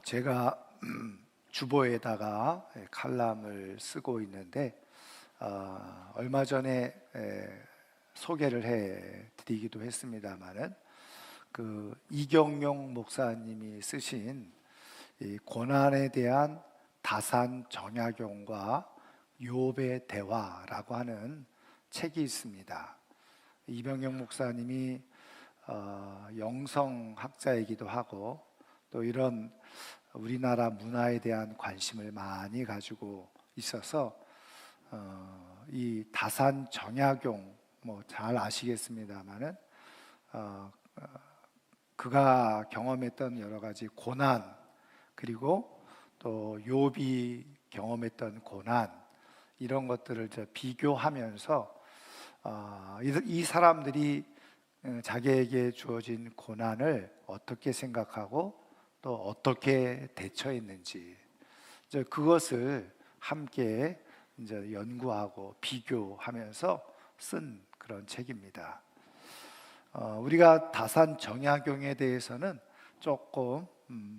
제가 주보에다가 칼럼을 쓰고 있는데 얼마 전에 소개를 해드리기도 했습니다만은 그 이경용 목사님이 쓰신 이 고난에 대한 다산 정약용과 욥의 대화라고 하는 책이 있습니다. 이병영 목사님이 영성학자이기도 하고 또 이런 우리나라 문화에 대한 관심을 많이 가지고 있어서 이 다산 정약용 뭐 잘 아시겠습니다만은 그가 경험했던 여러 가지 고난 그리고 또 욥이 경험했던 고난 이런 것들을 비교하면서 이 사람들이 자기에게 주어진 고난을 어떻게 생각하고 또 어떻게 대처했는지 그것을 함께 연구하고 비교하면서 쓴 그런 책입니다. 우리가 다산 정약용에 대해서는 조금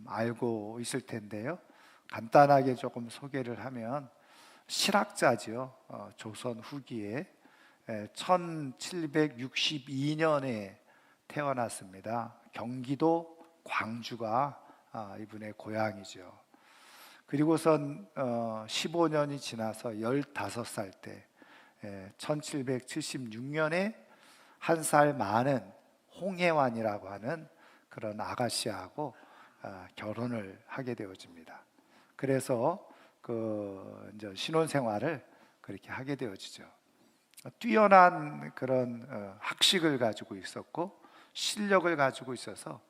알고 있을 텐데요. 간단하게 조금 소개를 하면 실학자죠. 조선 후기에 1762년에 태어났습니다. 경기도 광주가 이분의 고향이죠. 그리고선 15년이 지나서 15살 때 1776년에 한 살 많은 홍해환이라고 하는 그런 아가씨하고 결혼을 하게 되어집니다. 그래서 이제 신혼생활을 그렇게 하게 되어지죠. 뛰어난 그런 학식을 가지고 있었고 실력을 가지고 있어서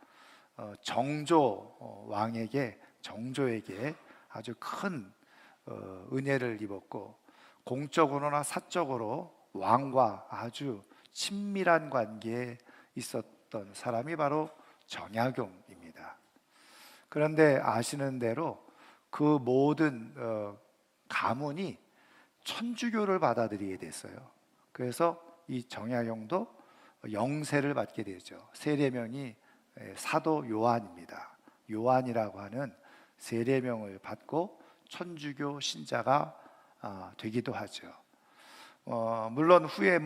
정조에게 아주 큰 은혜를 입었고 공적으로나 사적으로 왕과 아주 친밀한 관계에 있었던 사람이 바로 정약용입니다. 그런데 아시는 대로 그 모든 가문이 천주교를 받아들이게 됐어요. 그래서 이 정약용도 영세를 받게 되죠. 세례명이 사도 요한입니다. 요한이라고 하는 세례명을 받고 천주교 신자가 되기도 하죠. 물론 후에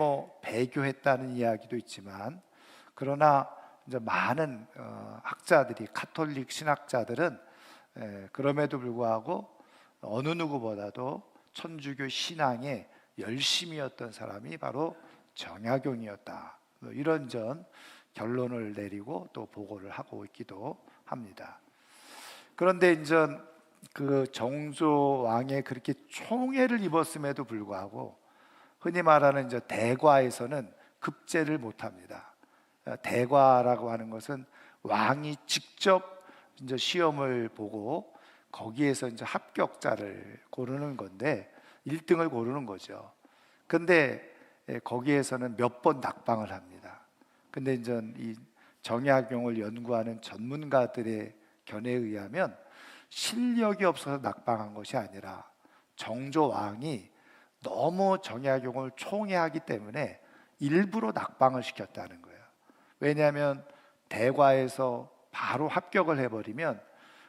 배교했다는 이야기도 있지만 그러나 이제 많은 학자들이 가톨릭 신학자들은 그럼에도 불구하고 어느 누구보다도 천주교 신앙에 열심이었던 사람이 바로 정약용이었다. 이런 결론을 내리고 또 보고를 하고 있기도 합니다. 그런데 이제 그 정조 왕에 그렇게 총애를 입었음에도 불구하고 흔히 말하는 이제 대과에서는 급제를 못합니다. 대과라고 하는 것은 왕이 직접 이제 시험을 보고 거기에서 이제 합격자를 고르는 건데 1등을 고르는 거죠. 근데 거기에서는 몇 번 낙방을 합니다. 근데 이제 이 정약용을 연구하는 전문가들의 견해에 의하면 실력이 없어서 낙방한 것이 아니라 정조 왕이 너무 정약용을 총애하기 때문에 일부러 낙방을 시켰다는 거예요. 왜냐하면 대과에서 바로 합격을 해버리면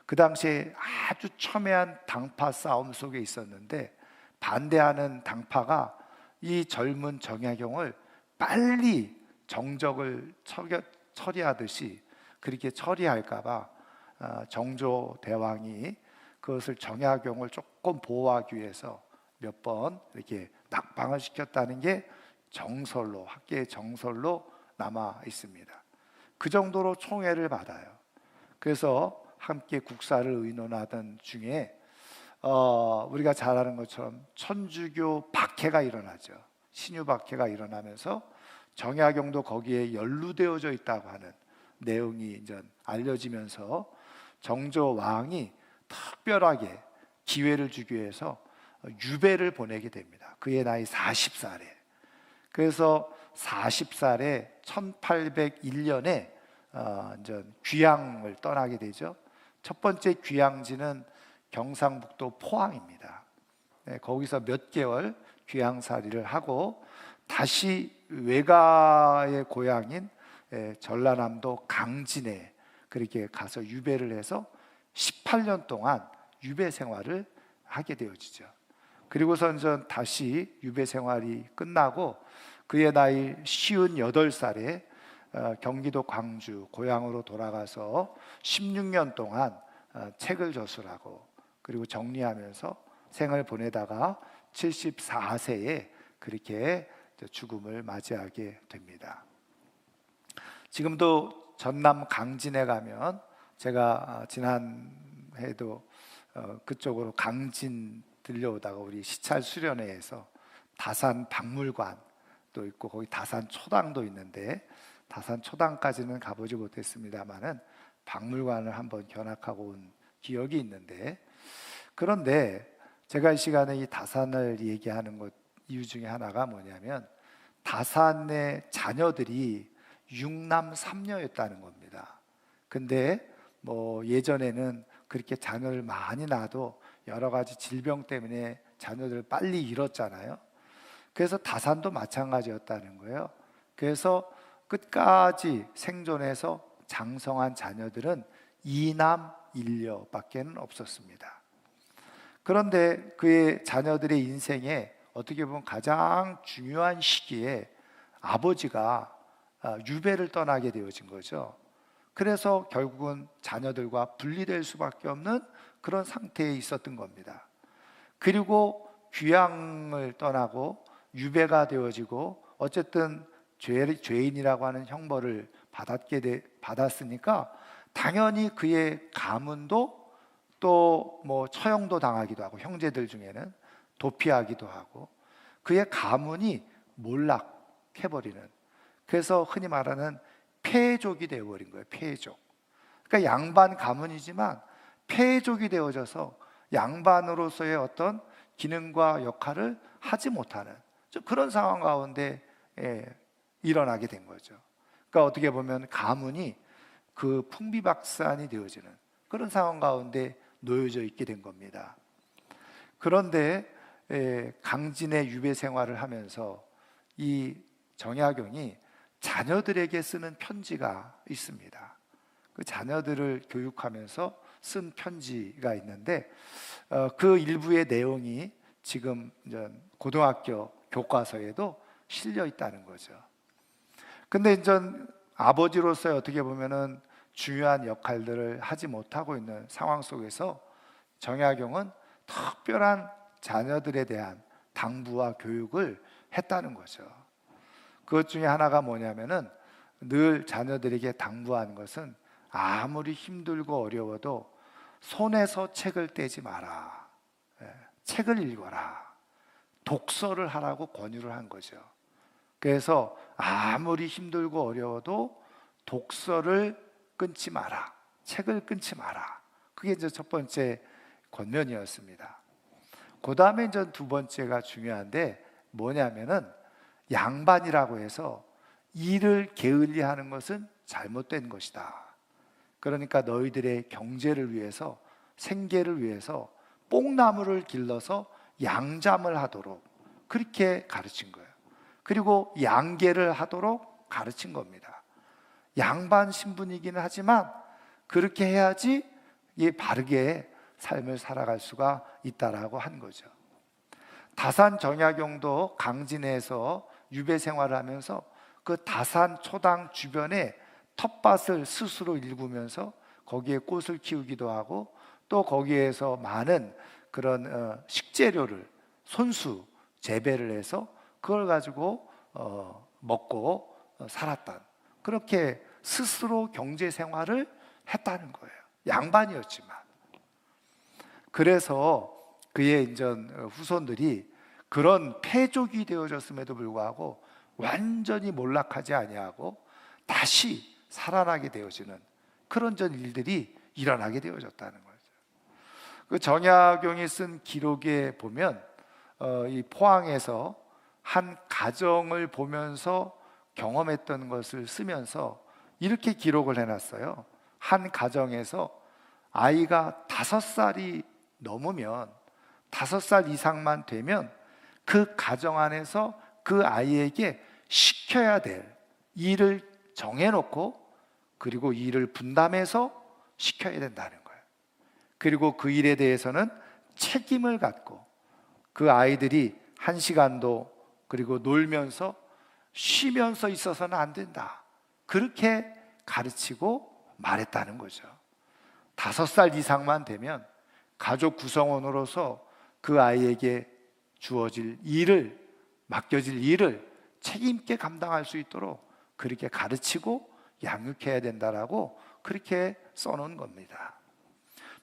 그 당시에 아주 첨예한 당파 싸움 속에 있었는데 반대하는 당파가 이 젊은 정약용을 빨리 정적을 처리하듯이 그렇게 처리할까봐 정조 대왕이 그것을 정약용을 조금 보호하기 위해서 몇 번 이렇게 낙방을 시켰다는 게 학계의 정설로 남아 있습니다. 그 정도로 총애를 받아요. 그래서 함께 국사를 의논하던 중에 우리가 잘 아는 것처럼 천주교 박해가 일어나죠. 신유 박해가 일어나면서 정약용도 거기에 연루되어져 있다고 하는 내용이 이제 알려지면서 정조 왕이 특별하게 기회를 주기 위해서 유배를 보내게 됩니다. 그의 나이 40살에. 그래서 40살에 1801년에 이제 귀향을 떠나게 되죠. 첫 번째 귀향지는 경상북도 포항입니다. 거기서 몇 개월 귀향살이를 하고 다시 외가의 고향인 전라남도 강진에 그렇게 가서 유배를 해서 18년 동안 유배 생활을 하게 되어지죠. 그리고선 전 다시 유배 생활이 끝나고 그의 나이 58살에 경기도 광주 고향으로 돌아가서 16년 동안 책을 저술하고 그리고 정리하면서 생을 보내다가 74세에 그렇게 죽음을 맞이하게 됩니다. 지금도 전남 강진에 가면 제가 지난해도 그쪽으로 강진 들려오다가 우리 시찰 수련회에서 다산 박물관도 있고 거기 다산 초당도 있는데 다산 초당까지는 가보지 못했습니다만은 박물관을 한번 견학하고 온 기억이 있는데, 그런데 제가 이 시간에 이 다산을 얘기하는 것 이유 중에 하나가 뭐냐면 다산의 자녀들이 6남 3녀였다는 겁니다. 근데 뭐 예전에는 그렇게 자녀를 많이 낳아도 여러 가지 질병 때문에 자녀들을 빨리 잃었잖아요. 그래서 다산도 마찬가지였다는 거예요. 그래서 끝까지 생존해서 장성한 자녀들은 2남 1녀밖에 없었습니다. 그런데 그의 자녀들의 인생에 어떻게 보면 가장 중요한 시기에 아버지가 유배를 떠나게 되어진 거죠. 그래서 결국은 자녀들과 분리될 수밖에 없는 그런 상태에 있었던 겁니다. 그리고 귀향을 떠나고 유배가 되어지고 어쨌든 죄인이라고 하는 형벌을 받았으니까 당연히 그의 가문도 또 뭐 처형도 당하기도 하고, 형제들 중에는 도피하기도 하고, 그의 가문이 몰락해버리는, 그래서 흔히 말하는 폐족이 되어버린 거예요. 폐족. 그러니까 양반 가문이지만 폐족이 되어져서 양반으로서의 어떤 기능과 역할을 하지 못하는 그런 상황 가운데 일어나게 된 거죠. 그러니까 어떻게 보면 가문이 그 풍비박산이 되어지는 그런 상황 가운데 놓여져 있게 된 겁니다. 그런데 강진의 유배 생활을 하면서 이 정약용이 자녀들에게 쓰는 편지가 있습니다. 그 자녀들을 교육하면서 쓴 편지가 있는데 그 일부의 내용이 지금 고등학교 교과서에도 실려 있다는 거죠. 근데 이제 아버지로서 어떻게 보면은 중요한 역할들을 하지 못하고 있는 상황 속에서 정약용은 특별한 자녀들에 대한 당부와 교육을 했다는 거죠. 그것 중에 하나가 뭐냐면은 늘 자녀들에게 당부하는 것은 아무리 힘들고 어려워도 손에서 책을 떼지 마라. 책을 읽어라. 독서를 하라고 권유를 한 거죠. 그래서 아무리 힘들고 어려워도 독서를 끊지 마라. 책을 끊지 마라. 그게 이제 첫 번째 권면이었습니다. 그 다음에 이제 두 번째가 중요한데 뭐냐면은 양반이라고 해서 일을 게을리하는 것은 잘못된 것이다. 그러니까 너희들의 경제를 위해서, 생계를 위해서 뽕나무를 길러서 양잠을 하도록 그렇게 가르친 거예요. 그리고 양계를 하도록 가르친 겁니다. 양반 신분이기는 하지만 그렇게 해야지 바르게 삶을 살아갈 수가 있다라고 한 거죠. 다산 정약용도 강진에서 유배 생활을 하면서 그 다산 초당 주변에 텃밭을 스스로 일구면서 거기에 꽃을 키우기도 하고 또 거기에서 많은 그런 식재료를 손수 재배를 해서 그걸 가지고 먹고 살았던, 그렇게 스스로 경제 생활을 했다는 거예요. 양반이었지만. 그래서 그의 인전 후손들이 그런 패족이 되어졌음에도 불구하고 완전히 몰락하지 아니하고 다시 살아나게 되어지는 그런 전 일들이 일어나게 되어졌다는 거죠. 그 정약용이 쓴 기록에 보면 이 포항에서 한 가정을 보면서 경험했던 것을 쓰면서 이렇게 기록을 해놨어요. 한 가정에서 아이가 5살이 넘으면 5살 이상만 되면 그 가정 안에서 그 아이에게 시켜야 될 일을 정해놓고 그리고 일을 분담해서 시켜야 된다는 거예요. 그리고 그 일에 대해서는 책임을 갖고 그 아이들이 한 시간도 그리고 놀면서 쉬면서 있어서는 안 된다, 그렇게 가르치고 말했다는 거죠. 5살 이상만 되면 가족 구성원으로서 그 아이에게 주어질 일을, 맡겨질 일을 책임있게 감당할 수 있도록 그렇게 가르치고 양육해야 된다라고 그렇게 써놓은 겁니다.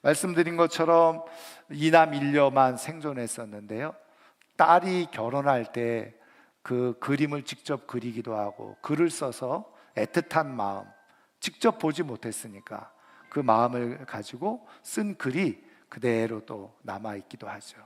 말씀드린 것처럼 이남 일녀만 생존했었는데요, 딸이 결혼할 때 그 그림을 직접 그리기도 하고 글을 써서 애틋한 마음, 직접 보지 못했으니까 그 마음을 가지고 쓴 글이 그대로 또 남아있기도 하죠.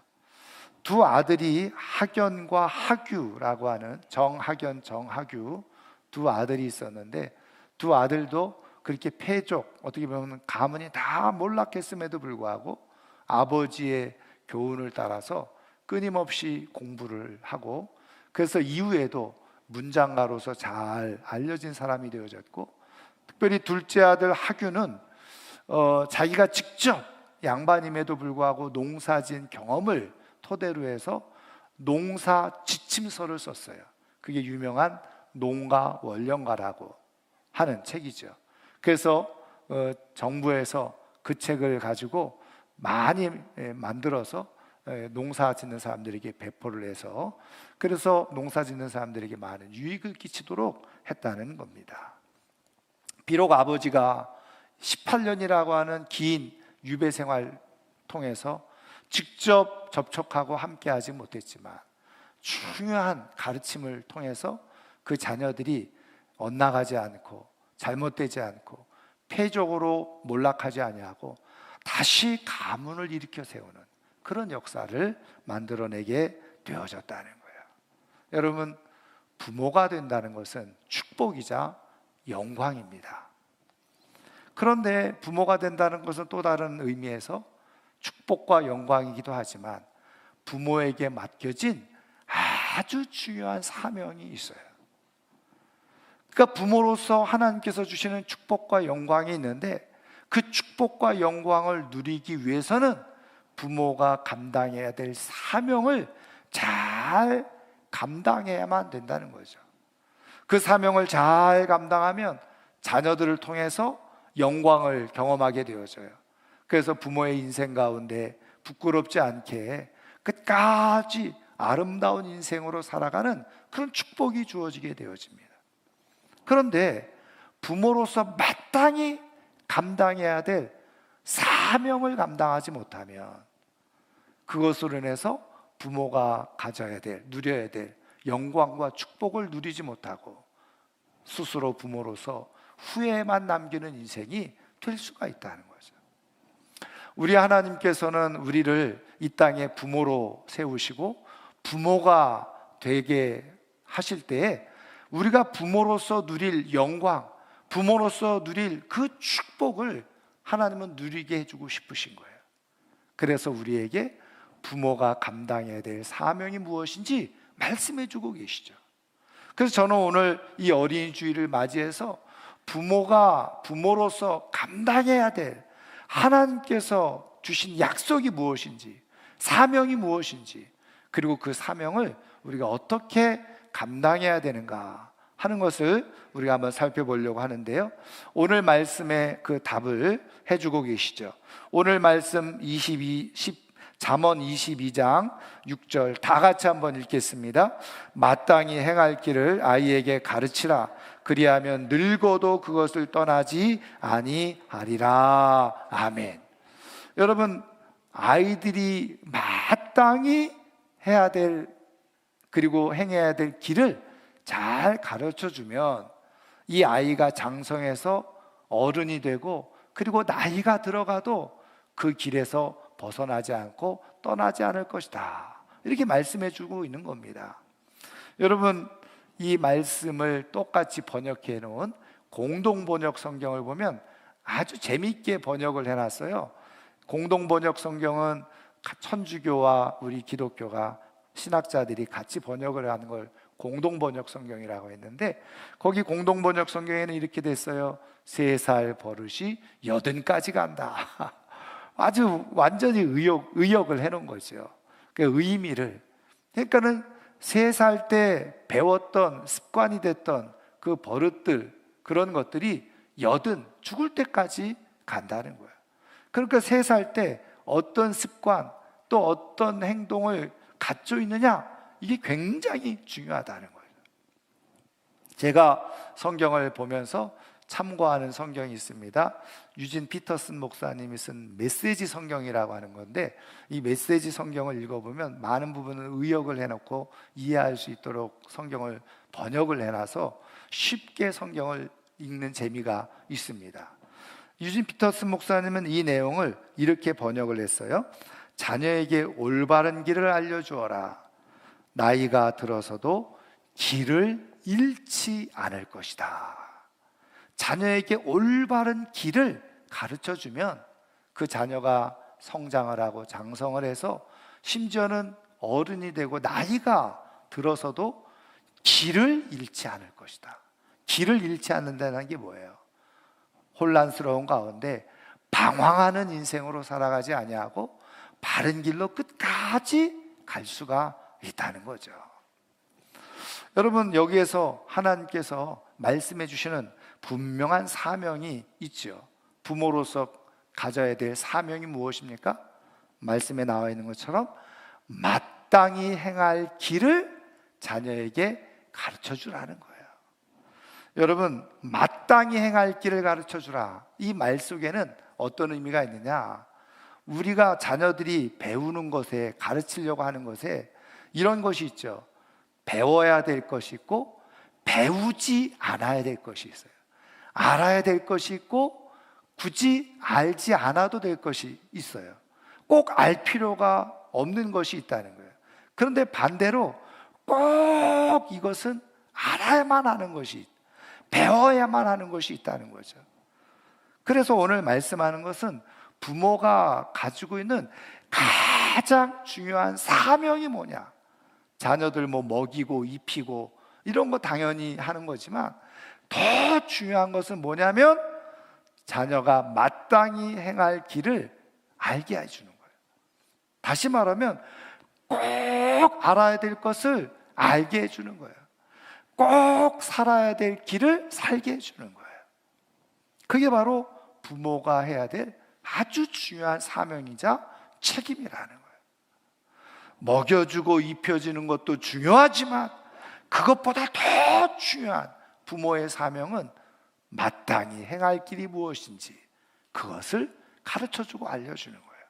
두 아들이 학연과 하규라고 하는, 정학연, 정하규 두 아들이 있었는데, 두 아들도 그렇게 패족, 어떻게 보면 가문이 다 몰락했음에도 불구하고 아버지의 교훈을 따라서 끊임없이 공부를 하고, 그래서 이후에도 문장가로서 잘 알려진 사람이 되어졌고, 특별히 둘째 아들 하규는 자기가 직접 양반임에도 불구하고 농사진 경험을 토대로 해서 농사 지침서를 썼어요. 그게 유명한 농가 원령가라고 하는 책이죠. 그래서 정부에서 그 책을 가지고 많이 만들어서 농사 짓는 사람들에게 배포를 해서, 그래서 농사 짓는 사람들에게 많은 유익을 끼치도록 했다는 겁니다. 비록 아버지가 18년이라고 하는 긴 유배 생활 통해서 직접 접촉하고 함께하지 못했지만 중요한 가르침을 통해서 그 자녀들이 엇나가지 않고 잘못되지 않고 패족으로 몰락하지 아니하고 다시 가문을 일으켜 세우는 그런 역사를 만들어내게 되어졌다는 거예요. 여러분, 부모가 된다는 것은 축복이자 영광입니다. 그런데 부모가 된다는 것은 또 다른 의미에서 축복과 영광이기도 하지만 부모에게 맡겨진 아주 중요한 사명이 있어요. 그러니까 부모로서 하나님께서 주시는 축복과 영광이 있는데, 그 축복과 영광을 누리기 위해서는 부모가 감당해야 될 사명을 잘 감당해야만 된다는 거죠. 그 사명을 잘 감당하면 자녀들을 통해서 영광을 경험하게 되어져요. 그래서 부모의 인생 가운데 부끄럽지 않게 끝까지 아름다운 인생으로 살아가는 그런 축복이 주어지게 되어집니다. 그런데 부모로서 마땅히 감당해야 될 사명을 감당하지 못하면 그것으로 인해서 부모가 가져야 될, 누려야 될 영광과 축복을 누리지 못하고 스스로 부모로서 후회만 남기는 인생이 될 수가 있다는 거죠. 우리 하나님께서는 우리를 이 땅에 부모로 세우시고 부모가 되게 하실 때에 우리가 부모로서 누릴 영광, 부모로서 누릴 그 축복을 하나님은 누리게 해주고 싶으신 거예요. 그래서 우리에게 부모가 감당해야 될 사명이 무엇인지 말씀해주고 계시죠. 그래서 저는 오늘 이 어린이 주일을 맞이해서 부모가 부모로서 감당해야 될 하나님께서 주신 약속이 무엇인지, 사명이 무엇인지, 그리고 그 사명을 우리가 어떻게 감당해야 되는가 하는 것을 우리가 한번 살펴보려고 하는데요, 오늘 말씀의 그 답을 해주고 계시죠. 오늘 말씀 잠언 22장 6절 다 같이 한번 읽겠습니다. 마땅히 행할 길을 아이에게 가르치라. 그리하면 늙어도 그것을 떠나지 아니하리라. 아멘. 여러분, 아이들이 마땅히 해야 될, 그리고 행해야 될 길을 잘 가르쳐주면 이 아이가 장성해서 어른이 되고, 그리고 나이가 들어가도 그 길에서 벗어나지 않고 떠나지 않을 것이다, 이렇게 말씀해 주고 있는 겁니다. 여러분, 이 말씀을 똑같이 번역해 놓은 공동번역 성경을 보면 아주 재미있게 번역을 해놨어요. 공동번역 성경은 천주교와 우리 기독교가, 신학자들이 같이 번역을 하는 걸 공동번역 성경이라고 했는데, 거기 공동번역 성경에는 이렇게 됐어요. 3살 버릇이 80까지 간다. 아주 완전히 의역을 해놓은 거죠. 그 의미를. 그러니까는 3살 때 배웠던 습관이 됐던 그 버릇들, 그런 것들이 죽을 때까지 간다는 거예요. 그러니까 3살 때 어떤 습관 또 어떤 행동을 갖고 있느냐, 이게 굉장히 중요하다는 거예요. 제가 성경을 보면서 참고하는 성경이 있습니다. 유진 피터슨 목사님이 쓴 메시지 성경이라고 하는 건데, 이 메시지 성경을 읽어보면 많은 부분을 의역을 해놓고 이해할 수 있도록 성경을 번역을 해놔서 쉽게 성경을 읽는 재미가 있습니다. 유진 피터슨 목사님은 이 내용을 이렇게 번역을 했어요. 자녀에게 올바른 길을 알려주어라. 나이가 들어서도 길을 잃지 않을 것이다. 자녀에게 올바른 길을 가르쳐주면 그 자녀가 성장을 하고 장성을 해서 심지어는 어른이 되고 나이가 들어서도 길을 잃지 않을 것이다. 길을 잃지 않는다는 게 뭐예요? 혼란스러운 가운데 방황하는 인생으로 살아가지 아니하고 바른 길로 끝까지 갈 수가 있다는 거죠. 여러분, 여기에서 하나님께서 말씀해 주시는 분명한 사명이 있죠. 부모로서 가져야 될 사명이 무엇입니까? 말씀에 나와 있는 것처럼 마땅히 행할 길을 자녀에게 가르쳐 주라는 거예요. 여러분, 마땅히 행할 길을 가르쳐 주라, 이 말 속에는 어떤 의미가 있느냐? 우리가 자녀들이 배우는 것에, 가르치려고 하는 것에 이런 것이 있죠. 배워야 될 것이 있고 배우지 않아야 될 것이 있어요. 알아야 될 것이 있고 굳이 알지 않아도 될 것이 있어요. 꼭 알 필요가 없는 것이 있다는 거예요. 그런데 반대로 꼭 이것은 알아야만 하는 것이, 배워야만 하는 것이 있다는 거죠. 그래서 오늘 말씀하는 것은 부모가 가지고 있는 가장 중요한 사명이 뭐냐? 자녀들 먹이고 입히고 이런 거 당연히 하는 거지만 더 중요한 것은 뭐냐면 자녀가 마땅히 행할 길을 알게 해주는 거예요. 다시 말하면 꼭 알아야 될 것을 알게 해주는 거예요. 꼭 살아야 될 길을 살게 해주는 거예요. 그게 바로 부모가 해야 될 아주 중요한 사명이자 책임이라는 거예요. 먹여주고 입혀주는 것도 중요하지만 그것보다 더 중요한 부모의 사명은 마땅히 행할 길이 무엇인지 그것을 가르쳐주고 알려주는 거예요.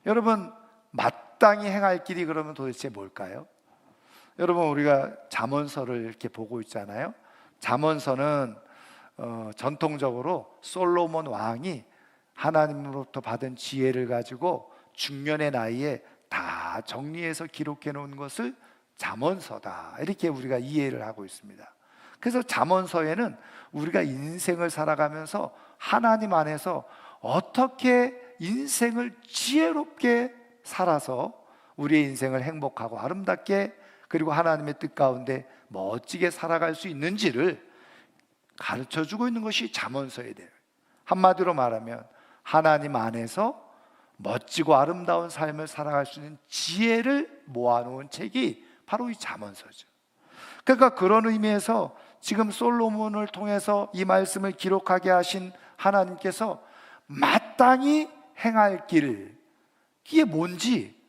여러분, 마땅히 행할 길이 그러면 도대체 뭘까요? 여러분, 우리가 잠언서를 이렇게 보고 있잖아요. 잠언서는 전통적으로 솔로몬 왕이 하나님으로부터 받은 지혜를 가지고 중년의 나이에 다 정리해서 기록해 놓은 것을 잠언서다, 이렇게 우리가 이해를 하고 있습니다. 그래서 잠언서에는 우리가 인생을 살아가면서 하나님 안에서 어떻게 인생을 지혜롭게 살아서 우리의 인생을 행복하고 아름답게, 그리고 하나님의 뜻 가운데 멋지게 살아갈 수 있는지를 가르쳐주고 있는 것이 잠언서에 대해요. 한마디로 말하면 하나님 안에서 멋지고 아름다운 삶을 살아갈 수 있는 지혜를 모아놓은 책이 바로 이 잠언서죠. 그러니까 그런 의미에서 지금 솔로몬을 통해서 이 말씀을 기록하게 하신 하나님께서 마땅히 행할 길, 이게 뭔지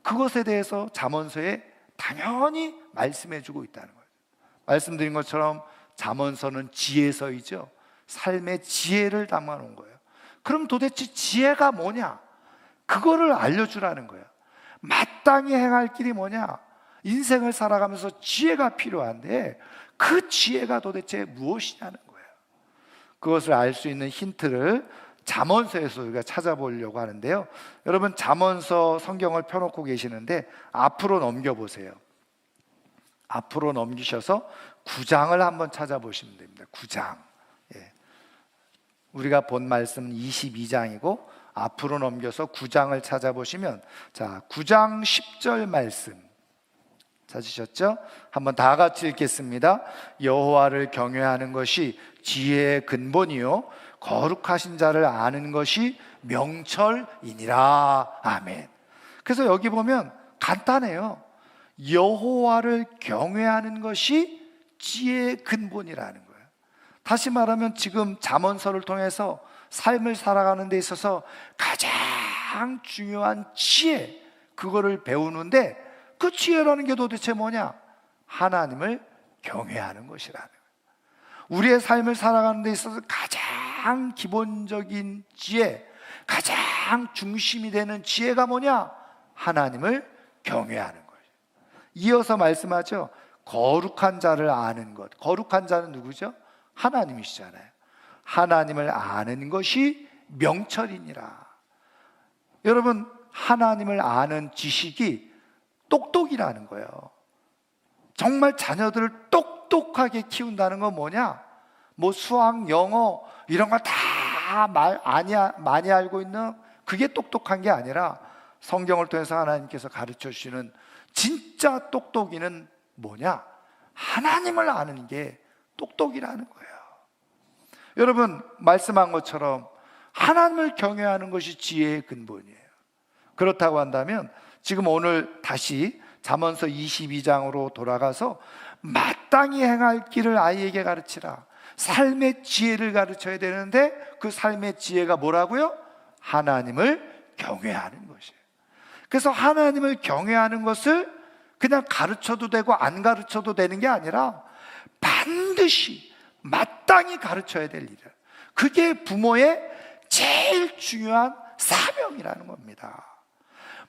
그것에 대해서 잠언서에 당연히 말씀해주고 있다는 거예요. 말씀드린 것처럼 잠언서는 지혜서이죠. 삶의 지혜를 담아놓은 거예요. 그럼 도대체 지혜가 뭐냐? 그거를 알려주라는 거예요. 마땅히 행할 길이 뭐냐? 인생을 살아가면서 지혜가 필요한데 그 지혜가 도대체 무엇이냐는 거예요. 그것을 알 수 있는 힌트를 잠언서에서 우리가 찾아보려고 하는데요. 여러분, 잠언서 성경을 펴놓고 계시는데 앞으로 넘겨보세요. 앞으로 넘기셔서 9장을 한번 찾아보시면 됩니다. 9장. 예. 우리가 본 말씀은 22장이고 앞으로 넘겨서 9장을 찾아보시면, 자, 9장 10절 말씀 찾으셨죠? 한번 다 같이 읽겠습니다. 여호와를 경외하는 것이 지혜의 근본이요 거룩하신 자를 아는 것이 명철이니라. 아멘. 그래서 여기 보면 간단해요. 여호와를 경외하는 것이 지혜의 근본이라는 거예요. 다시 말하면 지금 잠언서를 통해서 삶을 살아가는 데 있어서 가장 중요한 지혜, 그거를 배우는데, 그 지혜라는 게 도대체 뭐냐? 하나님을 경외하는 것이라는 거예요. 우리의 삶을 살아가는 데 있어서 가장 기본적인 지혜, 가장 중심이 되는 지혜가 뭐냐? 하나님을 경외하는 거예요. 이어서 말씀하죠. 거룩한 자를 아는 것. 거룩한 자는 누구죠? 하나님이시잖아요. 하나님을 아는 것이 명철이니라. 여러분, 하나님을 아는 지식이 똑똑이라는 거예요. 정말 자녀들을 똑똑하게 키운다는 건 뭐냐? 뭐 수학, 영어 이런 거 다 많이 알고 있는, 그게 똑똑한 게 아니라 성경을 통해서 하나님께서 가르쳐 주시는 진짜 똑똑이는 뭐냐? 하나님을 아는 게 똑똑이라는 거예요. 여러분, 말씀한 것처럼 하나님을 경외하는 것이 지혜의 근본이에요. 그렇다고 한다면 지금 오늘 다시 잠언서 22장으로 돌아가서 마땅히 행할 길을 아이에게 가르치라. 삶의 지혜를 가르쳐야 되는데, 그 삶의 지혜가 뭐라고요? 하나님을 경외하는 것이에요. 그래서 하나님을 경외하는 것을 그냥 가르쳐도 되고 안 가르쳐도 되는 게 아니라 반드시 마땅히 가르쳐야 될 일이에요. 그게 부모의 제일 중요한 사명이라는 겁니다.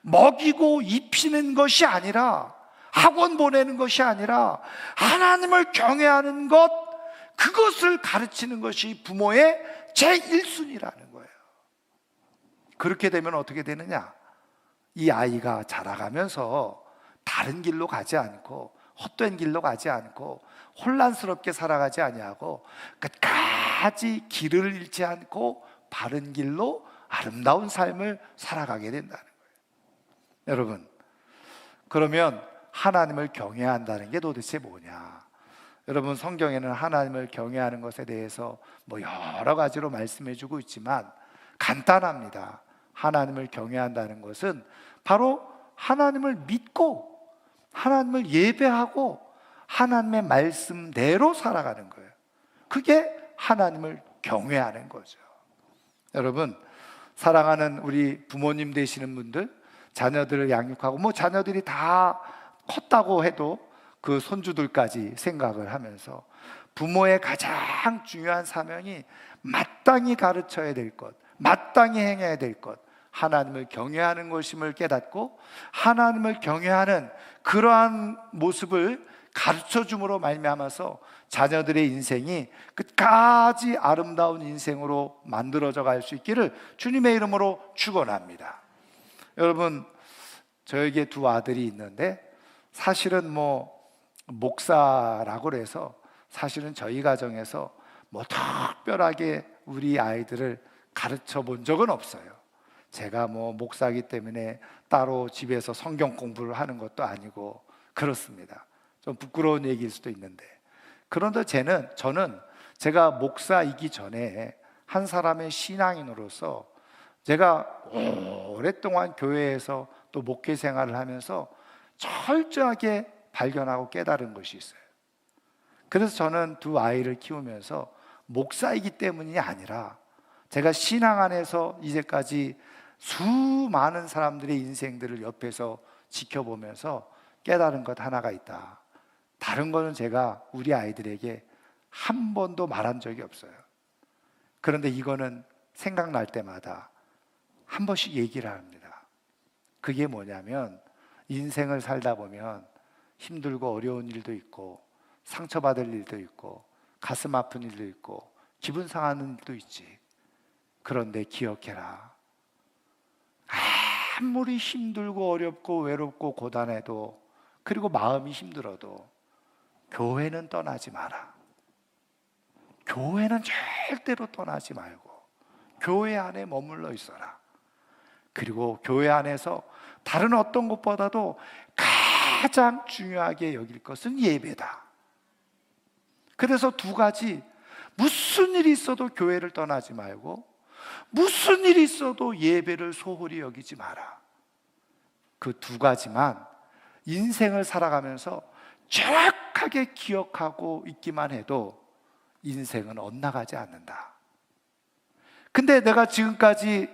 먹이고 입히는 것이 아니라, 학원 보내는 것이 아니라 하나님을 경외하는 것, 그것을 가르치는 것이 부모의 제1순위라는 거예요. 그렇게 되면 어떻게 되느냐? 이 아이가 자라가면서 다른 길로 가지 않고, 헛된 길로 가지 않고, 혼란스럽게 살아가지 아니하고 끝까지 길을 잃지 않고 바른 길로 아름다운 삶을 살아가게 된다는 거예요. 여러분, 그러면 하나님을 경외한다는 게 도대체 뭐냐? 여러분, 성경에는 하나님을 경외하는 것에 대해서 뭐 여러 가지로 말씀해 주고 있지만 간단합니다. 하나님을 경외한다는 것은 바로 하나님을 믿고 하나님을 예배하고 하나님의 말씀대로 살아가는 거예요. 그게 하나님을 경외하는 거죠. 여러분, 사랑하는 우리 부모님 되시는 분들, 자녀들을 양육하고, 뭐 자녀들이 다 컸다고 해도 그 손주들까지 생각을 하면서 부모의 가장 중요한 사명이 마땅히 가르쳐야 될 것, 마땅히 행해야 될 것, 하나님을 경외하는 것임을 깨닫고 하나님을 경외하는 그러한 모습을 가르쳐줌으로 말미암아서 자녀들의 인생이 끝까지 아름다운 인생으로 만들어져 갈 수 있기를 주님의 이름으로 축원합니다. 여러분, 저에게 두 아들이 있는데 사실은 뭐 목사라고 해서 사실은 저희 가정에서 뭐 특별하게 우리 아이들을 가르쳐 본 적은 없어요. 제가 뭐 목사이기 때문에 따로 집에서 성경 공부를 하는 것도 아니고 그렇습니다. 좀 부끄러운 얘기일 수도 있는데, 그런데 저는 제가 목사이기 전에 한 사람의 신앙인으로서 제가 오랫동안 교회에서 또 목회 생활을 하면서 철저하게 발견하고 깨달은 것이 있어요. 그래서 저는 두 아이를 키우면서 목사이기 때문이 아니라 제가 신앙 안에서 이제까지 수많은 사람들의 인생들을 옆에서 지켜보면서 깨달은 것 하나가 있다. 다른 거는 제가 우리 아이들에게 한 번도 말한 적이 없어요. 그런데 이거는 생각날 때마다 한 번씩 얘기를 합니다. 그게 뭐냐면, 인생을 살다 보면 힘들고 어려운 일도 있고 상처받을 일도 있고 가슴 아픈 일도 있고 기분 상하는 일도 있지. 그런데 기억해라. 아무리 힘들고 어렵고 외롭고 고단해도, 그리고 마음이 힘들어도 교회는 떠나지 마라. 교회는 절대로 떠나지 말고 교회 안에 머물러 있어라. 그리고 교회 안에서 다른 어떤 것보다도 가장 중요하게 여길 것은 예배다. 그래서 두 가지 무슨 일이 있어도 교회를 떠나지 말고 무슨 일이 있어도 예배를 소홀히 여기지 마라. 그 두 가지만 인생을 살아가면서 정확하게 기억하고 있기만 해도 인생은 엇나가지 않는다. 근데 내가 지금까지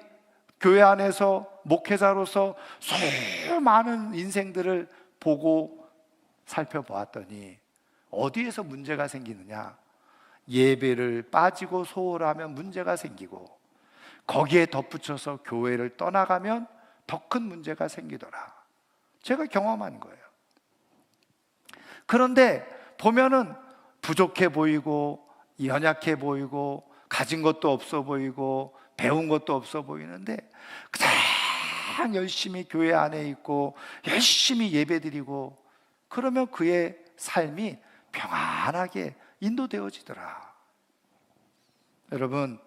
교회 안에서 목회자로서 수많은 인생들을 보고 살펴보았더니 어디에서 문제가 생기느냐? 예배를 빠지고 소홀하면 문제가 생기고, 거기에 덧붙여서 교회를 떠나가면 더 큰 문제가 생기더라. 제가 경험한 거예요. 그런데 보면은 부족해 보이고 연약해 보이고 가진 것도 없어 보이고 배운 것도 없어 보이는데 그냥 열심히 교회 안에 있고 열심히 예배드리고 그러면 그의 삶이 평안하게 인도되어지더라. 여러분,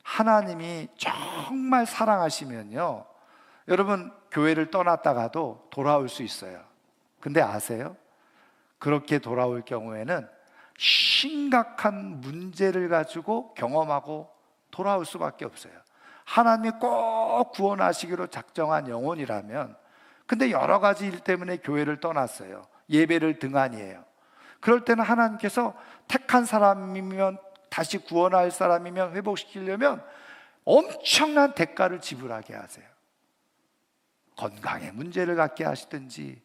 하나님이 정말 사랑하시면요, 여러분 교회를 떠났다가도 돌아올 수 있어요. 근데 아세요? 그렇게 돌아올 경우에는 심각한 문제를 가지고 경험하고 돌아올 수밖에 없어요. 하나님이 꼭 구원하시기로 작정한 영혼이라면, 근데 여러 가지 일 때문에 교회를 떠났어요. 예배를 등한이에요. 그럴 때는 하나님께서 택한 사람이면, 다시 구원할 사람이면, 회복시키려면 엄청난 대가를 지불하게 하세요. 건강에 문제를 갖게 하시든지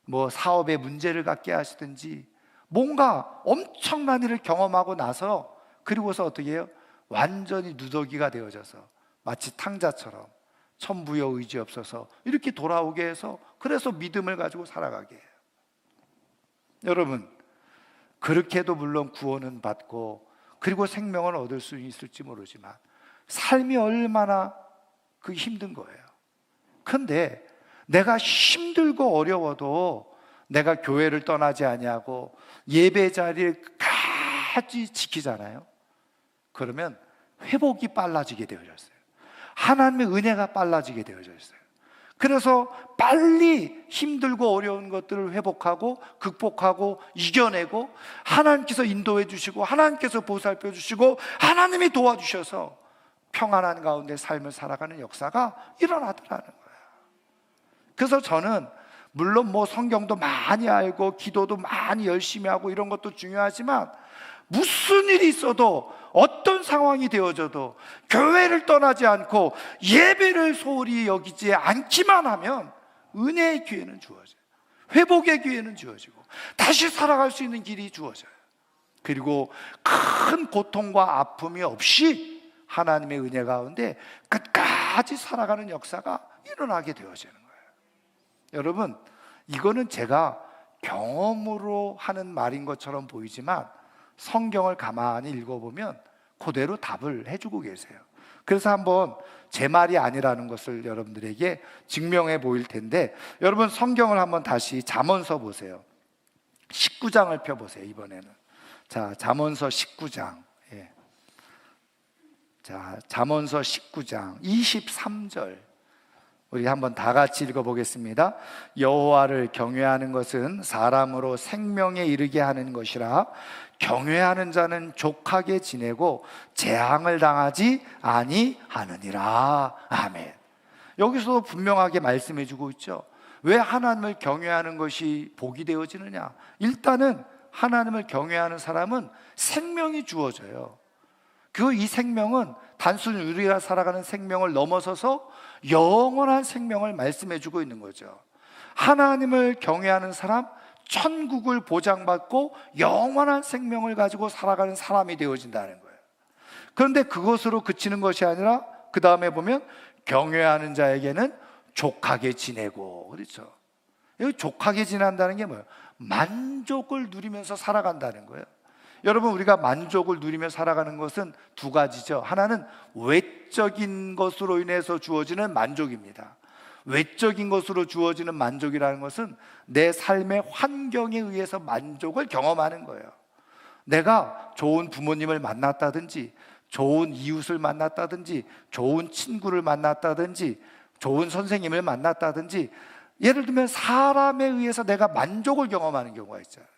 뭐 사업에 문제를 갖게 하시든지 뭔가 엄청난 일을 경험하고 나서, 그리고서 어떻게 해요? 완전히 누더기가 되어져서 마치 탕자처럼 천부여 의지 없어서 이렇게 돌아오게 해서, 그래서 믿음을 가지고 살아가게 해요. 여러분, 그렇게 해도 물론 구원은 받고 그리고 생명을 얻을 수 있을지 모르지만 삶이 얼마나 그 힘든 거예요. 근데 내가 힘들고 어려워도 내가 교회를 떠나지 아니하고 예배 자리를 끝까지 지키잖아요. 그러면 회복이 빨라지게 되어졌어요. 하나님의 은혜가 빨라지게 되어졌어요. 그래서 빨리 힘들고 어려운 것들을 회복하고 극복하고 이겨내고, 하나님께서 인도해 주시고 하나님께서 보살펴 주시고 하나님이 도와주셔서 평안한 가운데 삶을 살아가는 역사가 일어나더라는 거예요. 그래서 저는 물론 뭐 성경도 많이 알고 기도도 많이 열심히 하고 이런 것도 중요하지만, 무슨 일이 있어도 어떤 상황이 되어져도 교회를 떠나지 않고 예배를 소홀히 여기지 않기만 하면 은혜의 기회는 주어져요. 회복의 기회는 주어지고 다시 살아갈 수 있는 길이 주어져요. 그리고 큰 고통과 아픔이 없이 하나님의 은혜 가운데 끝까지 살아가는 역사가 일어나게 되어지는 거예요. 여러분, 이거는 제가 경험으로 하는 말인 것처럼 보이지만 성경을 가만히 읽어보면 그대로 답을 해주고 계세요. 그래서 한번 제 말이 아니라는 것을 여러분들에게 증명해 보일 텐데, 여러분 성경을 한번 다시 잠언서 보세요. 19장을 펴보세요. 이번에는 자, 잠언서 19장. 예. 자, 잠언서 19장 23절 우리 한번 다 같이 읽어보겠습니다. 여호와를 경외하는 것은 사람으로 생명에 이르게 하는 것이라. 경외하는 자는 족하게 지내고 재앙을 당하지 아니하느니라. 아멘. 여기서도 분명하게 말씀해 주고 있죠. 왜 하나님을 경외하는 것이 복이 되어지느냐? 일단은 하나님을 경외하는 사람은 생명이 주어져요. 이 생명은 단순히 우리가 살아가는 생명을 넘어서서 영원한 생명을 말씀해 주고 있는 거죠. 하나님을 경외하는 사람, 천국을 보장받고 영원한 생명을 가지고 살아가는 사람이 되어진다는 거예요. 그런데 그것으로 그치는 것이 아니라 그 다음에 보면 경외하는 자에게는 족하게 지내고, 그렇죠? 여기 족하게 지낸다는 게 뭐예요? 만족을 누리면서 살아간다는 거예요. 여러분, 우리가 만족을 누리며 살아가는 것은 두 가지죠. 하나는 외적인 것으로 인해서 주어지는 만족입니다. 외적인 것으로 주어지는 만족이라는 것은 내 삶의 환경에 의해서 만족을 경험하는 거예요. 내가 좋은 부모님을 만났다든지, 좋은 이웃을 만났다든지, 좋은 친구를 만났다든지, 좋은 선생님을 만났다든지, 예를 들면 사람에 의해서 내가 만족을 경험하는 경우가 있잖아요.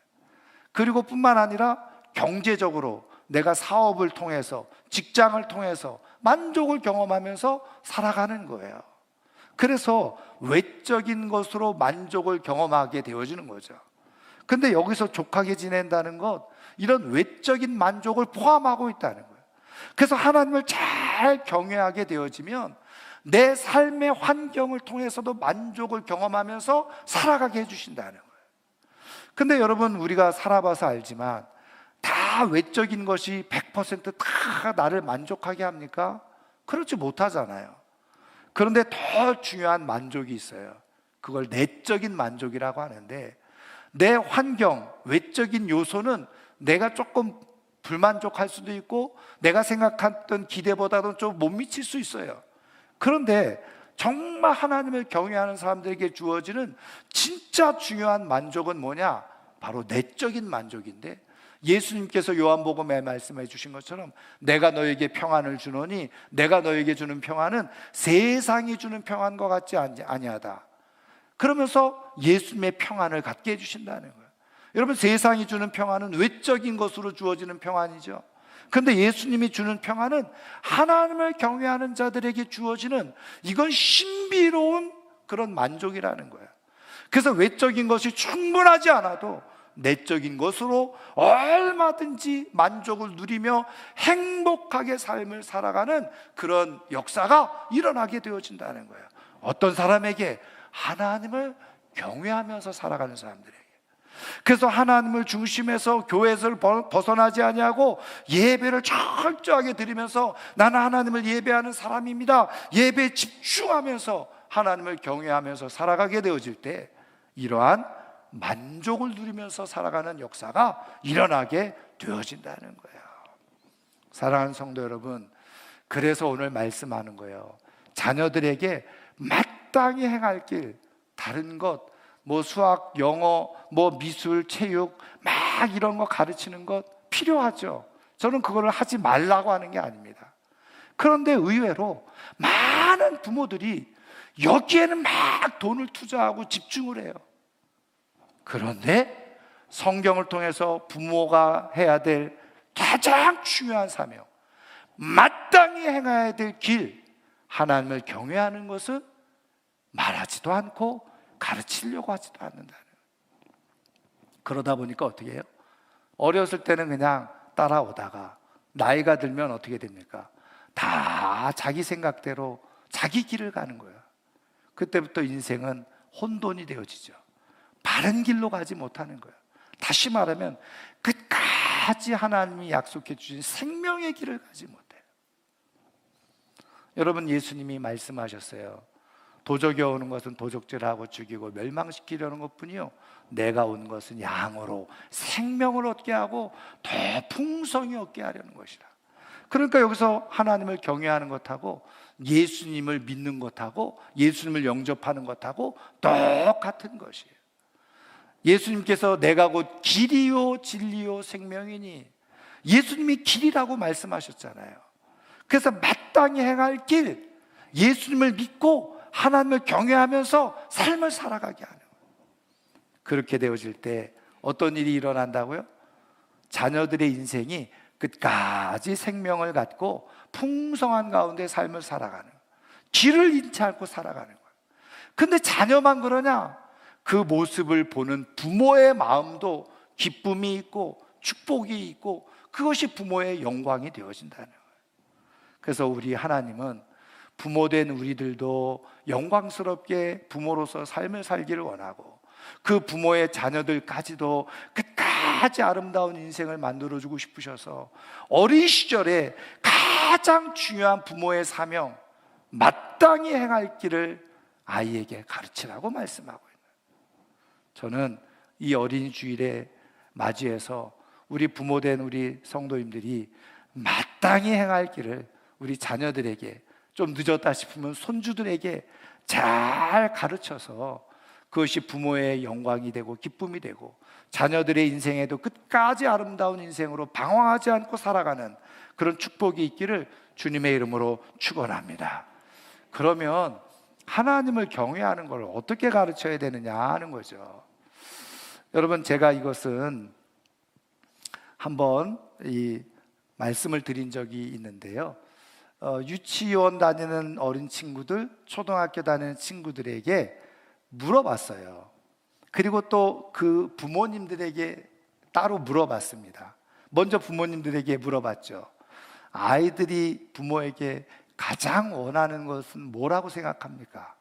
그리고 뿐만 아니라 경제적으로 내가 사업을 통해서, 직장을 통해서 만족을 경험하면서 살아가는 거예요. 그래서 외적인 것으로 만족을 경험하게 되어지는 거죠. 근데 여기서 족하게 지낸다는 것, 이런 외적인 만족을 포함하고 있다는 거예요. 그래서 하나님을 잘 경외하게 되어지면 내 삶의 환경을 통해서도 만족을 경험하면서 살아가게 해주신다는 거예요. 근데 여러분, 우리가 살아봐서 알지만 다 외적인 것이 100%다 나를 만족하게 합니까? 그렇지 못하잖아요. 그런데 더 중요한 만족이 있어요. 그걸 내적인 만족이라고 하는데, 내 환경, 외적인 요소는 내가 조금 불만족할 수도 있고 내가 생각했던 기대보다도 좀 못 미칠 수 있어요. 그런데 정말 하나님을 경외하는 사람들에게 주어지는 진짜 중요한 만족은 뭐냐? 바로 내적인 만족인데, 예수님께서 요한복음에 말씀해 주신 것처럼 내가 너에게 평안을 주노니 내가 너에게 주는 평안은 세상이 주는 평안과 같지 아니하다. 그러면서 예수님의 평안을 갖게 해주신다는 거예요. 여러분, 세상이 주는 평안은 외적인 것으로 주어지는 평안이죠. 그런데 예수님이 주는 평안은 하나님을 경외하는 자들에게 주어지는, 이건 신비로운 그런 만족이라는 거예요. 그래서 외적인 것이 충분하지 않아도 내적인 것으로 얼마든지 만족을 누리며 행복하게 삶을 살아가는 그런 역사가 일어나게 되어진다는 거예요. 어떤 사람에게? 하나님을 경외하면서 살아가는 사람들에게. 그래서 하나님을 중심에서 교회에서 벗어나지 아니하고 예배를 철저하게 드리면서 나는 하나님을 예배하는 사람입니다, 예배에 집중하면서 하나님을 경외하면서 살아가게 되어질 때 이러한 만족을 누리면서 살아가는 역사가 일어나게 되어진다는 거예요. 사랑하는 성도 여러분, 그래서 오늘 말씀하는 거예요. 자녀들에게 마땅히 행할 길, 다른 것, 뭐 수학, 영어, 뭐 미술, 체육 막 이런 거 가르치는 것 필요하죠. 저는 그거를 하지 말라고 하는 게 아닙니다. 그런데 의외로 많은 부모들이 여기에는 막 돈을 투자하고 집중을 해요. 그런데 성경을 통해서 부모가 해야 될 가장 중요한 사명, 마땅히 행해야 될 길, 하나님을 경외하는 것은 말하지도 않고 가르치려고 하지도 않는다는. 그러다 보니까 어떻게 해요? 어렸을 때는 그냥 따라오다가 나이가 들면 어떻게 됩니까? 다 자기 생각대로 자기 길을 가는 거예요. 그때부터 인생은 혼돈이 되어지죠. 바른 길로 가지 못하는 거예요. 다시 말하면 끝까지 하나님이 약속해 주신 생명의 길을 가지 못해요. 여러분, 예수님이 말씀하셨어요. 도적이 오는 것은 도적질하고 죽이고 멸망시키려는 것뿐이요, 내가 온 것은 양으로 생명을 얻게 하고 더 풍성히 얻게 하려는 것이라. 그러니까 여기서 하나님을 경외하는 것하고 예수님을 믿는 것하고 예수님을 영접하는 것하고 똑같은 것이에요. 예수님께서 내가 곧 길이요 진리요 생명이니, 예수님이 길이라고 말씀하셨잖아요. 그래서 마땅히 행할 길, 예수님을 믿고 하나님을 경외하면서 삶을 살아가게 하는 거예요. 그렇게 되어질 때 어떤 일이 일어난다고요? 자녀들의 인생이 끝까지 생명을 갖고 풍성한 가운데 삶을 살아가는 거예요. 길을 잃지 않고 살아가는 거예요. 근데 자녀만 그러냐? 그 모습을 보는 부모의 마음도 기쁨이 있고 축복이 있고 그것이 부모의 영광이 되어진다는 거예요. 그래서 우리 하나님은 부모된 우리들도 영광스럽게 부모로서 삶을 살기를 원하고, 그 부모의 자녀들까지도 끝까지 아름다운 인생을 만들어주고 싶으셔서 어린 시절에 가장 중요한 부모의 사명, 마땅히 행할 길을 아이에게 가르치라고 말씀하고 있는 거예요. 저는 이 어린 주일에 맞이해서 우리 부모된 우리 성도님들이 마땅히 행할 길을 우리 자녀들에게, 좀 늦었다 싶으면 손주들에게 잘 가르쳐서 그것이 부모의 영광이 되고 기쁨이 되고 자녀들의 인생에도 끝까지 아름다운 인생으로 방황하지 않고 살아가는 그런 축복이 있기를 주님의 이름으로 축원합니다. 그러면 하나님을 경외하는 걸 어떻게 가르쳐야 되느냐 하는 거죠. 여러분, 제가 이것은 한번 말씀을 드린 적이 있는데요. 유치원 다니는 어린 친구들, 초등학교 다니는 친구들에게 물어봤어요. 그리고 또 그 부모님들에게 따로 물어봤습니다. 먼저 부모님들에게 물어봤죠. 아이들이 부모에게 가장 원하는 것은 뭐라고 생각합니까?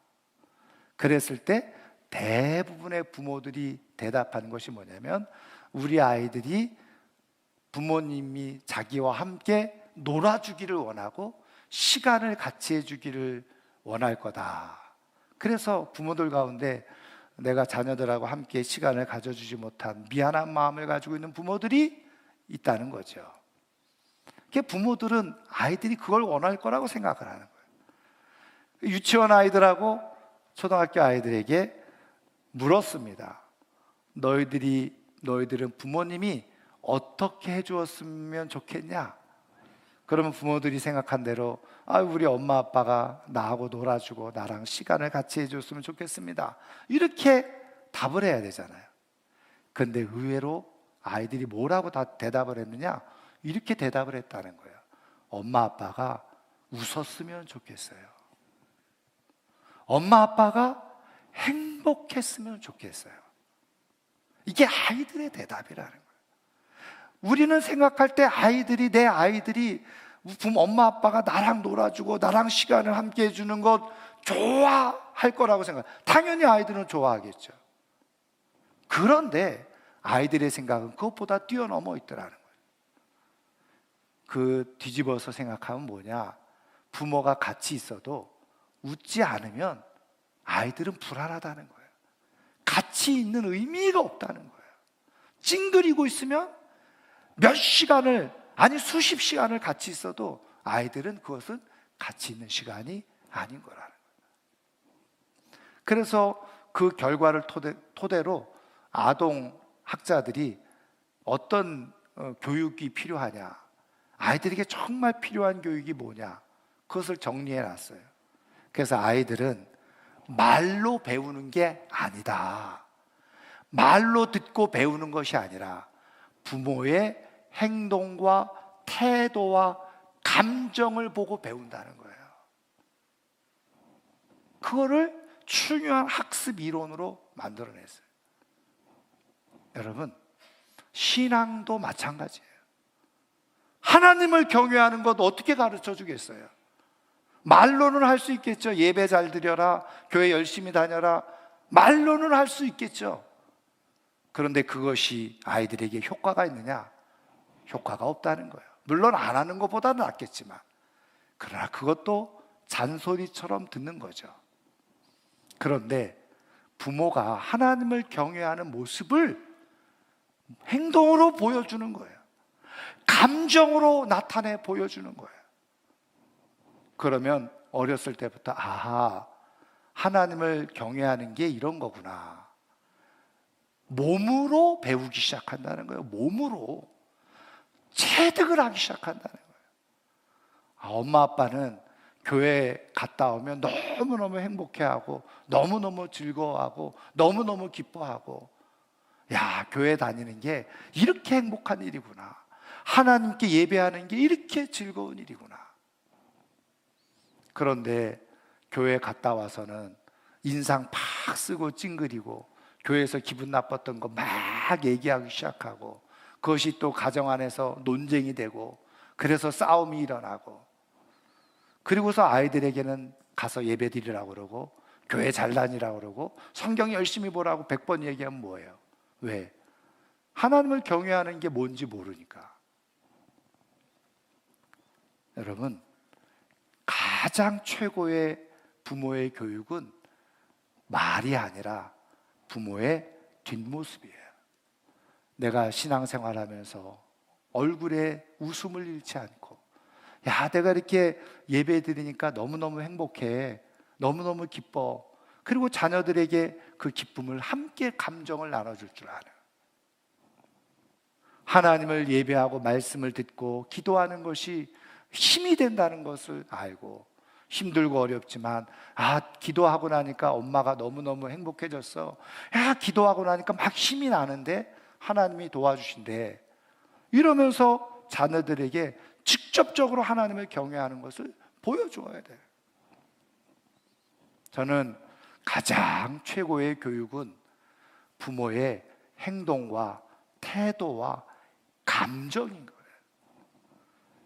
그랬을 때 대부분의 부모들이 대답하는 것이 뭐냐면, 우리 아이들이 부모님이 자기와 함께 놀아주기를 원하고 시간을 같이 해주기를 원할 거다. 그래서 부모들 가운데 내가 자녀들하고 함께 시간을 가져주지 못한 미안한 마음을 가지고 있는 부모들이 있다는 거죠. 부모들은 아이들이 그걸 원할 거라고 생각을 하는 거예요. 유치원 아이들하고 초등학교 아이들에게 물었습니다. 너희들은 부모님이 어떻게 해주었으면 좋겠냐? 그러면 부모들이 생각한 대로 우리 엄마 아빠가 나하고 놀아주고 나랑 시간을 같이 해줬으면 좋겠습니다, 이렇게 답을 해야 되잖아요. 근데 의외로 아이들이 뭐라고 다 대답을 했느냐? 이렇게 대답을 했다는 거예요. 엄마 아빠가 웃었으면 좋겠어요. 엄마 아빠가 행복했으면 좋겠어요. 이게 아이들의 대답이라는 거예요. 우리는 생각할 때 내 아이들이 엄마 아빠가 나랑 놀아주고 나랑 시간을 함께 해주는 것 좋아할 거라고 생각해요. 당연히 아이들은 좋아하겠죠. 그런데 아이들의 생각은 그것보다 뛰어넘어 있더라는 거예요. 그 뒤집어서 생각하면 뭐냐? 부모가 같이 있어도 웃지 않으면 아이들은 불안하다는 거예요. 같이 있는 의미가 없다는 거예요. 찡그리고 있으면 몇 시간을, 아니 수십 시간을 같이 있어도 아이들은 그것은 같이 있는 시간이 아닌 거라는 거예요. 그래서 그 결과를 토대로 아동 학자들이 어떤 교육이 필요하냐, 아이들에게 정말 필요한 교육이 뭐냐, 그것을 정리해 놨어요. 그래서 아이들은 말로 배우는 게 아니다. 말로 듣고 배우는 것이 아니라 부모의 행동과 태도와 감정을 보고 배운다는 거예요. 그거를 중요한 학습 이론으로 만들어냈어요. 여러분, 신앙도 마찬가지예요. 하나님을 경외하는 것 어떻게 가르쳐 주겠어요? 말로는 할 수 있겠죠. 예배 잘 드려라, 교회 열심히 다녀라, 말로는 할 수 있겠죠. 그런데 그것이 아이들에게 효과가 있느냐? 효과가 없다는 거예요. 물론 안 하는 것보다는 낫겠지만, 그러나 그것도 잔소리처럼 듣는 거죠. 그런데 부모가 하나님을 경외하는 모습을 행동으로 보여주는 거예요. 감정으로 나타내 보여주는 거예요. 그러면 어렸을 때부터 하나님을 경외하는 게 이런 거구나. 몸으로 배우기 시작한다는 거예요. 몸으로 체득을 하기 시작한다는 거예요. 엄마 아빠는 교회 갔다 오면 너무너무 행복해하고 너무너무 즐거워하고 너무너무 기뻐하고, 교회 다니는 게 이렇게 행복한 일이구나, 하나님께 예배하는 게 이렇게 즐거운 일이구나. 그런데 교회 갔다 와서는 인상 팍 쓰고 찡그리고 교회에서 기분 나빴던 거 막 얘기하기 시작하고, 그것이 또 가정 안에서 논쟁이 되고, 그래서 싸움이 일어나고, 그리고서 아이들에게는 가서 예배 드리라고 그러고 교회 잘 다니라고 그러고 성경 열심히 보라고 100번 얘기하면 뭐예요? 왜? 하나님을 경외하는 게 뭔지 모르니까. 여러분, 가장 최고의 부모의 교육은 말이 아니라 부모의 뒷모습이에요. 내가 신앙생활하면서 얼굴에 웃음을 잃지 않고, 내가 이렇게 예배 드리니까 너무너무 행복해, 너무너무 기뻐, 그리고 자녀들에게 그 기쁨을 함께 감정을 나눠줄 줄 알아요. 하나님을 예배하고 말씀을 듣고 기도하는 것이 힘이 된다는 것을 알고, 힘들고 어렵지만 기도하고 나니까 엄마가 너무너무 행복해졌어, 기도하고 나니까 막 힘이 나는데 하나님이 도와주신대, 이러면서 자녀들에게 직접적으로 하나님을 경외하는 것을 보여주어야 돼요. 저는 가장 최고의 교육은 부모의 행동과 태도와 감정인 거예요.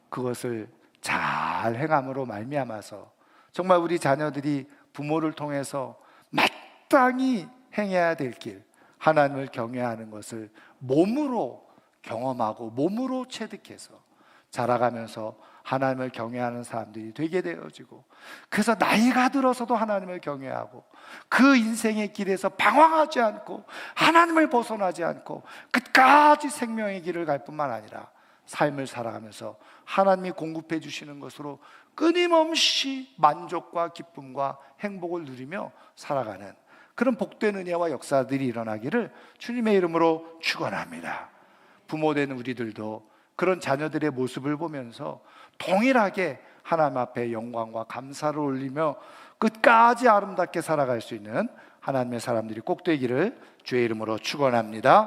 그것을 잘 행함으로 말미암아서 정말 우리 자녀들이 부모를 통해서 마땅히 행해야 될 길, 하나님을 경외하는 것을 몸으로 경험하고 몸으로 체득해서 자라가면서 하나님을 경외하는 사람들이 되게 되어지고, 그래서 나이가 들어서도 하나님을 경외하고 그 인생의 길에서 방황하지 않고 하나님을 벗어나지 않고 끝까지 생명의 길을 갈 뿐만 아니라 삶을 살아가면서 하나님이 공급해 주시는 것으로 끊임없이 만족과 기쁨과 행복을 누리며 살아가는 그런 복된 은혜와 역사들이 일어나기를 주님의 이름으로 축원합니다. 부모된 우리들도 그런 자녀들의 모습을 보면서 동일하게 하나님 앞에 영광과 감사를 올리며 끝까지 아름답게 살아갈 수 있는 하나님의 사람들이 꼭 되기를 주의 이름으로 축원합니다.